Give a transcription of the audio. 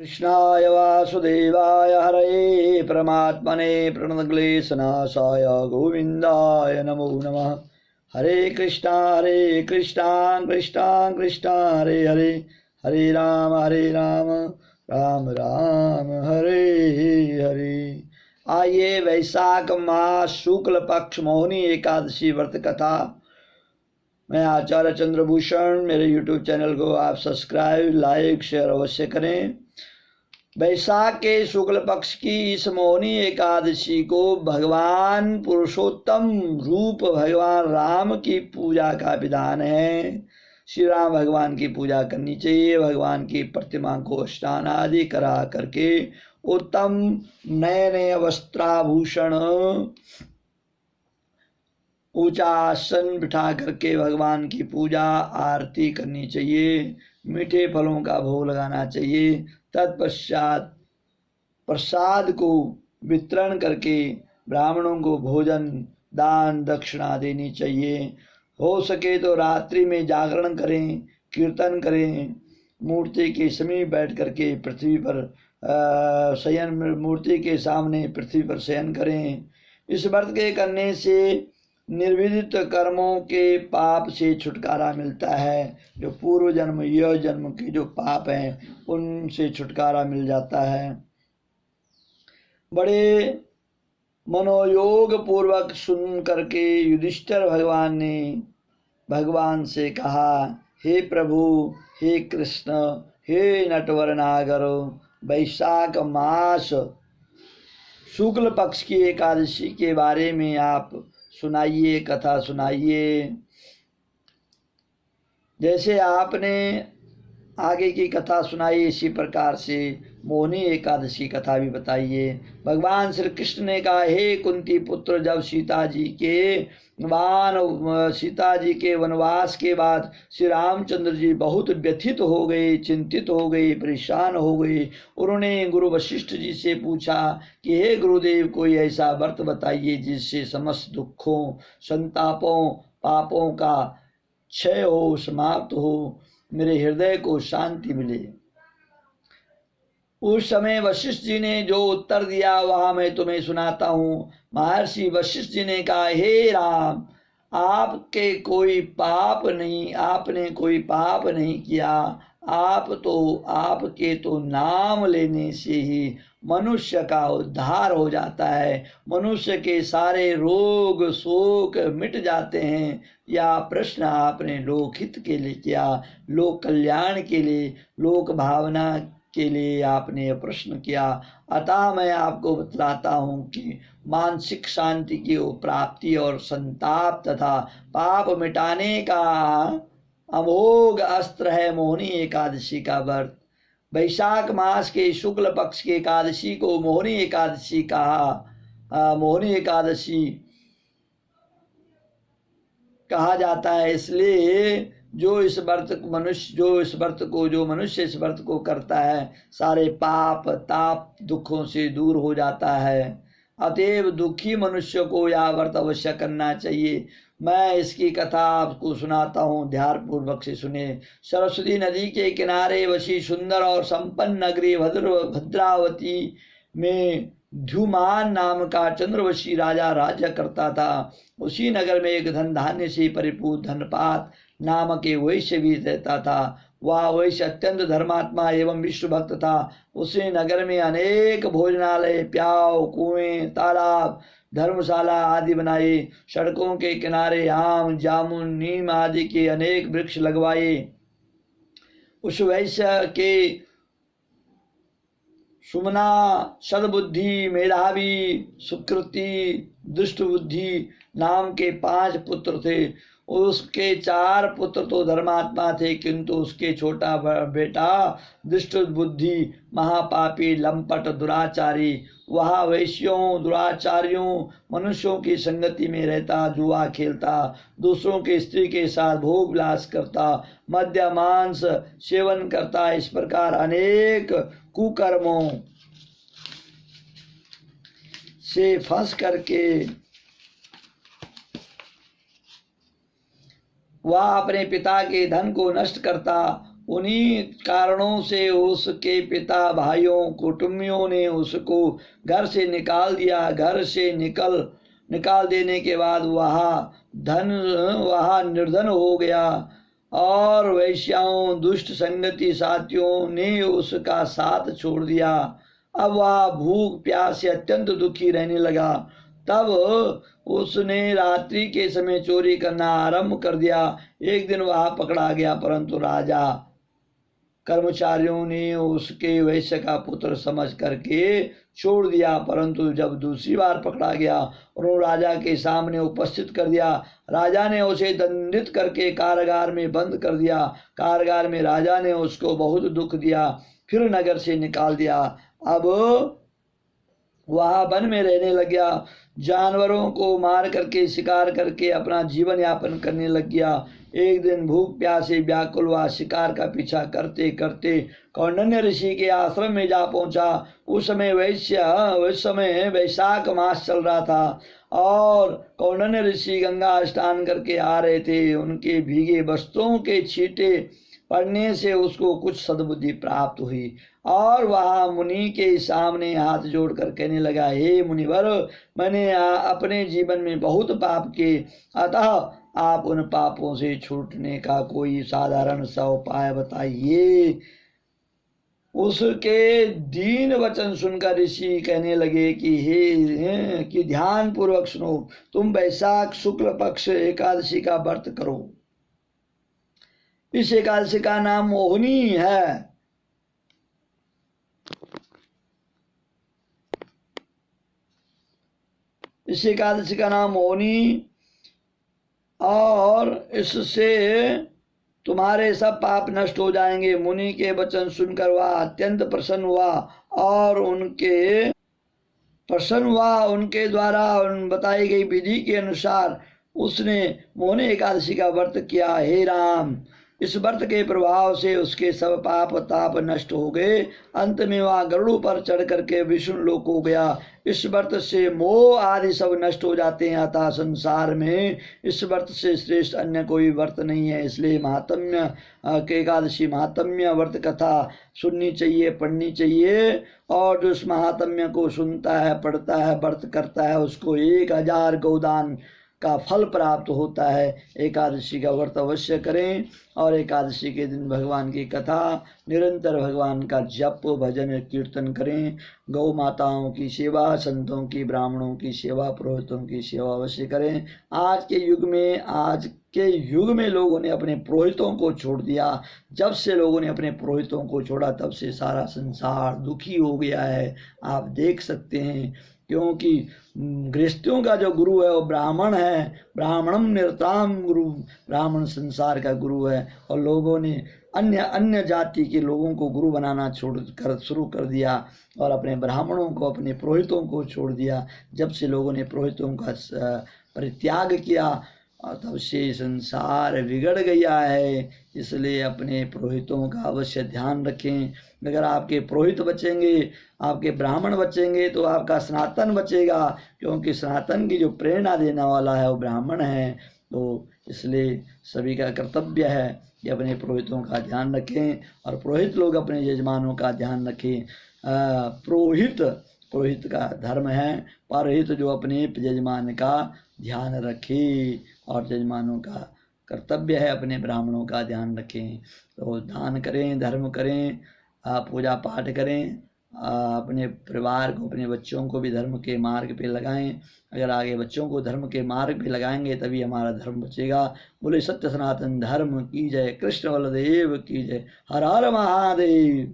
कृष्णाय वासुदेवाय हरये परमात्मने प्रणतक्लेशनाशाय गोविन्दाय नमो नमः। हरे कृष्णा कृष्णा कृष्णा हरे हरे, हरे राम राम राम हरे हरे। आइए वैशाख मास शुक्ल पक्ष मोहिनी एकादशी व्रत कथा। मैं आचार्य चंद्रभूषण, मेरे YouTube चैनल को आप सब्सक्राइब लाइक शेयर अवश्य करें। वैशाख के शुक्ल पक्ष की इस मोहिनी एकादशी को भगवान पुरुषोत्तम रूप भगवान राम की पूजा का विधान है। श्री राम भगवान की पूजा करनी चाहिए। भगवान की प्रतिमा को स्नान आदि करा करके उत्तम नए नए वस्त्राभूषण ऊंचा आसन बिठा करके भगवान की पूजा आरती करनी चाहिए। मीठे फलों का भोग लगाना चाहिए। तत्पश्चात प्रसाद को वितरण करके ब्राह्मणों को भोजन दान दक्षिणा देनी चाहिए। हो सके तो रात्रि में जागरण करें, कीर्तन करें, मूर्ति के समीप बैठ करके पृथ्वी पर शयन, मूर्ति के सामने पृथ्वी पर शयन करें। इस व्रत के करने से निर्विदित कर्मों के पाप से छुटकारा मिलता है। जो पूर्व जन्म यह जन्म के जो पाप हैं उनसे छुटकारा मिल जाता है। बड़े मनोयोग पूर्वक सुन करके युधिष्ठिर भगवान ने भगवान से कहा, हे प्रभु, हे कृष्ण, हे नटवर नागर, वैशाख मास शुक्ल पक्ष की एकादशी के बारे में आप सुनाइए, कथा सुनाइए। जैसे आपने आगे की कथा सुनाई इसी प्रकार से मोहिनी एकादशी कथा भी बताइए। भगवान श्री कृष्ण ने कहा, हे कुंती पुत्र, जब सीता जी के वनवास के बाद श्री रामचंद्र जी बहुत व्यथित हो गए, चिंतित हो गए, परेशान हो गए। उन्होंने गुरु वशिष्ठ जी से पूछा कि हे गुरुदेव, कोई ऐसा व्रत बताइए जिससे समस्त दुखों, संतापों, पापों का क्षय हो, समाप्त हो, मेरे हृदय को शांति मिले। उस समय वशिष्ठ जी ने जो उत्तर दिया वह मैं तुम्हें सुनाता हूँ। महर्षि वशिष्ठ जी ने कहा, हे राम, आपने कोई पाप नहीं किया। आपके तो नाम लेने से ही मनुष्य का उद्धार हो जाता है। मनुष्य के सारे रोग शोक मिट जाते हैं। यह प्रश्न आपने लोकहित के लिए किया, लोक कल्याण के लिए, लोक भावना के लिए आपने यह प्रश्न किया। अतः मैं आपको बतलाता हूँ कि मानसिक शांति की प्राप्ति और संताप तथा पाप मिटाने का अमोघ अस्त्र है मोहिनी एकादशी का व्रत। वैशाख मास के शुक्ल पक्ष की एकादशी को मोहिनी एकादशी कहा जाता है। इसलिए जो मनुष्य इस व्रत को करता है, सारे पाप ताप दुखों से दूर हो जाता है। अतएव दुखी मनुष्य को यह व्रत अवश्य करना चाहिए। मैं इसकी कथा आपको सुनाता हूँ, ध्यान पूर्वक से सुने। सरस्वती नदी के किनारे वसी सुंदर और संपन्न नगरी भद्रावती में ध्युमान नाम का चंद्रवशी राजा राज्य करता था। उसी नगर में एक धन धान्य से परिपूर्ण धनपात नामक एक वैश्य भी रहता था। वह वैश्य अत्यंत धर्मात्मा एवं विष्णु भक्त था। उसी नगर में अनेक भोजनालय, प्याव, कुएं, तालाब, धर्मशाला आदि बनाए। सड़कों के किनारे आम, जामुन, नीम आदि के अनेक वृक्ष लगवाए। उस वैश्य के सुमना, सद्बुद्धि, मेधावी, सुकृति, दुष्ट बुद्धि नाम के 5 पुत्र थे। उसके 4 पुत्र तो धर्मात्मा थे, किंतु उसके छोटा बेटा दुष्ट बुद्धि, महापापी, लंपट, दुराचारी। वह वैश्यों, दुराचारियों, मनुष्यों की संगति में रहता, जुआ खेलता, दूसरों के स्त्री के साथ भोग विलास करता, मद्य मांस सेवन करता। इस प्रकार अनेक कुकर्मों से फंस करके वह अपने पिता के धन को नष्ट करता, उन्हीं कारणों से उसके पिता भाइयों कुटुंबियों ने उसको घर से निकाल दिया। घर से निकाल देने के बाद वह निर्धन हो गया और वैश्याओं दुष्ट संगति साथियों ने उसका साथ छोड़ दिया। अब वह भूख प्यास से अत्यंत दुखी रहने लगा। तब उसने रात्रि के समय चोरी करना आरंभ कर दिया। एक दिन वह पकड़ा गया, परंतु राजा कर्मचारियों ने उसके वैश्य का पुत्र समझ करके छोड़ दिया। परंतु जब दूसरी बार पकड़ा गया और उन्होंने राजा के सामने उपस्थित कर दिया, राजा ने उसे दंडित करके कारागार में बंद कर दिया। कारागार में राजा ने उसको बहुत दुख दिया, फिर नगर से निकाल दिया। अब वह वन में रहने लग गया, जानवरों को मार करके शिकार करके अपना जीवन यापन करने लग गया। एक दिन भूख प्यासे व्याकुल हुआ, शिकार का पीछा करते करते कौंडिन्य ऋषि के आश्रम में जा पहुंचा। उस समय वैशाख मास चल रहा था और कौंडिन्य ऋषि गंगा स्नान करके आ रहे थे। उनके भीगे वस्त्रों के छींटे पड़ने से उसको कुछ सद्बुद्धि प्राप्त हुई और वह मुनि के सामने हाथ जोड़कर कहने लगा, हे मुनिवर, मैंने अपने जीवन में बहुत पाप किए, अतः आप उन पापों से छूटने का कोई साधारण सा उपाय बताइए। उसके दीन वचन सुनकर ऋषि कहने लगे कि ध्यान पूर्वक सुनो, तुम वैशाख शुक्ल पक्ष एकादशी का व्रत करो। इस एकादशी का नाम मोहिनी है। इस एकादशी का नाम मोहिनी, और इससे तुम्हारे सब पाप नष्ट हो जाएंगे। मुनि के वचन सुनकर वह अत्यंत प्रसन्न हुआ। उनके द्वारा बताई गई विधि के अनुसार उसने मोहिनी एकादशी का व्रत किया। हे राम, इस व्रत के प्रभाव से उसके सब पाप ताप नष्ट हो गए। अंत में वह गरुड़ पर चढ़ करके विष्णु लोक हो गया। इस व्रत से मोह आदि सब नष्ट हो जाते हैं। अतः संसार में इस व्रत से श्रेष्ठ अन्य कोई व्रत नहीं है। इसलिए महात्म्य के एकादशी महात्म्य व्रत कथा सुननी चाहिए, पढ़नी चाहिए, और जो उस महात्म्य को सुनता है, पढ़ता है, व्रत करता है, उसको 1000 गोदान का फल प्राप्त होता है। एकादशी का व्रत अवश्य करें और एकादशी के दिन भगवान की कथा, निरंतर भगवान का जप भजन कीर्तन करें। गौ माताओं की सेवा, संतों की, ब्राह्मणों की सेवा, पुरोहितों की सेवा अवश्य करें। आज के युग में लोगों ने अपने पुरोहितों को छोड़ दिया। जब से लोगों ने अपने पुरोहितों को छोड़ा तब से सारा संसार दुखी हो गया है। आप देख सकते हैं, क्योंकि गृहस्थियों का जो गुरु है वो ब्राह्मण है। ब्राह्मणम निरताम गुरु, ब्राह्मण संसार का गुरु है। और लोगों ने अन्य जाति के लोगों को गुरु बनाना शुरू कर दिया और अपने ब्राह्मणों को, अपने पुरोहितों को छोड़ दिया। जब से लोगों ने पुरोहितों का परित्याग किया तब से संसार बिगड़ गया है। इसलिए अपने पुरोहितों का अवश्य ध्यान रखें। अगर आपके पुरोहित बचेंगे, आपके ब्राह्मण बचेंगे, तो आपका सनातन बचेगा, क्योंकि सनातन की जो प्रेरणा देने वाला है वो ब्राह्मण है। तो इसलिए सभी का कर्तव्य है कि अपने पुरोहितों का ध्यान रखें और पुरोहित लोग अपने यजमानों का ध्यान रखें। पुरोहित का धर्म है, परहित जो अपने यजमान का ध्यान रखे, और यजमानों का कर्तव्य है अपने ब्राह्मणों का ध्यान रखें। तो दान करें, धर्म करें, पूजा पाठ करें, अपने परिवार को, अपने बच्चों को भी धर्म के मार्ग पे लगाएं। अगर आगे बच्चों को धर्म के मार्ग पे लगाएंगे तभी हमारा धर्म बचेगा। बोले सत्य सनातन धर्म की जय, कृष्ण बलदेव की जय, हर हर महादेव।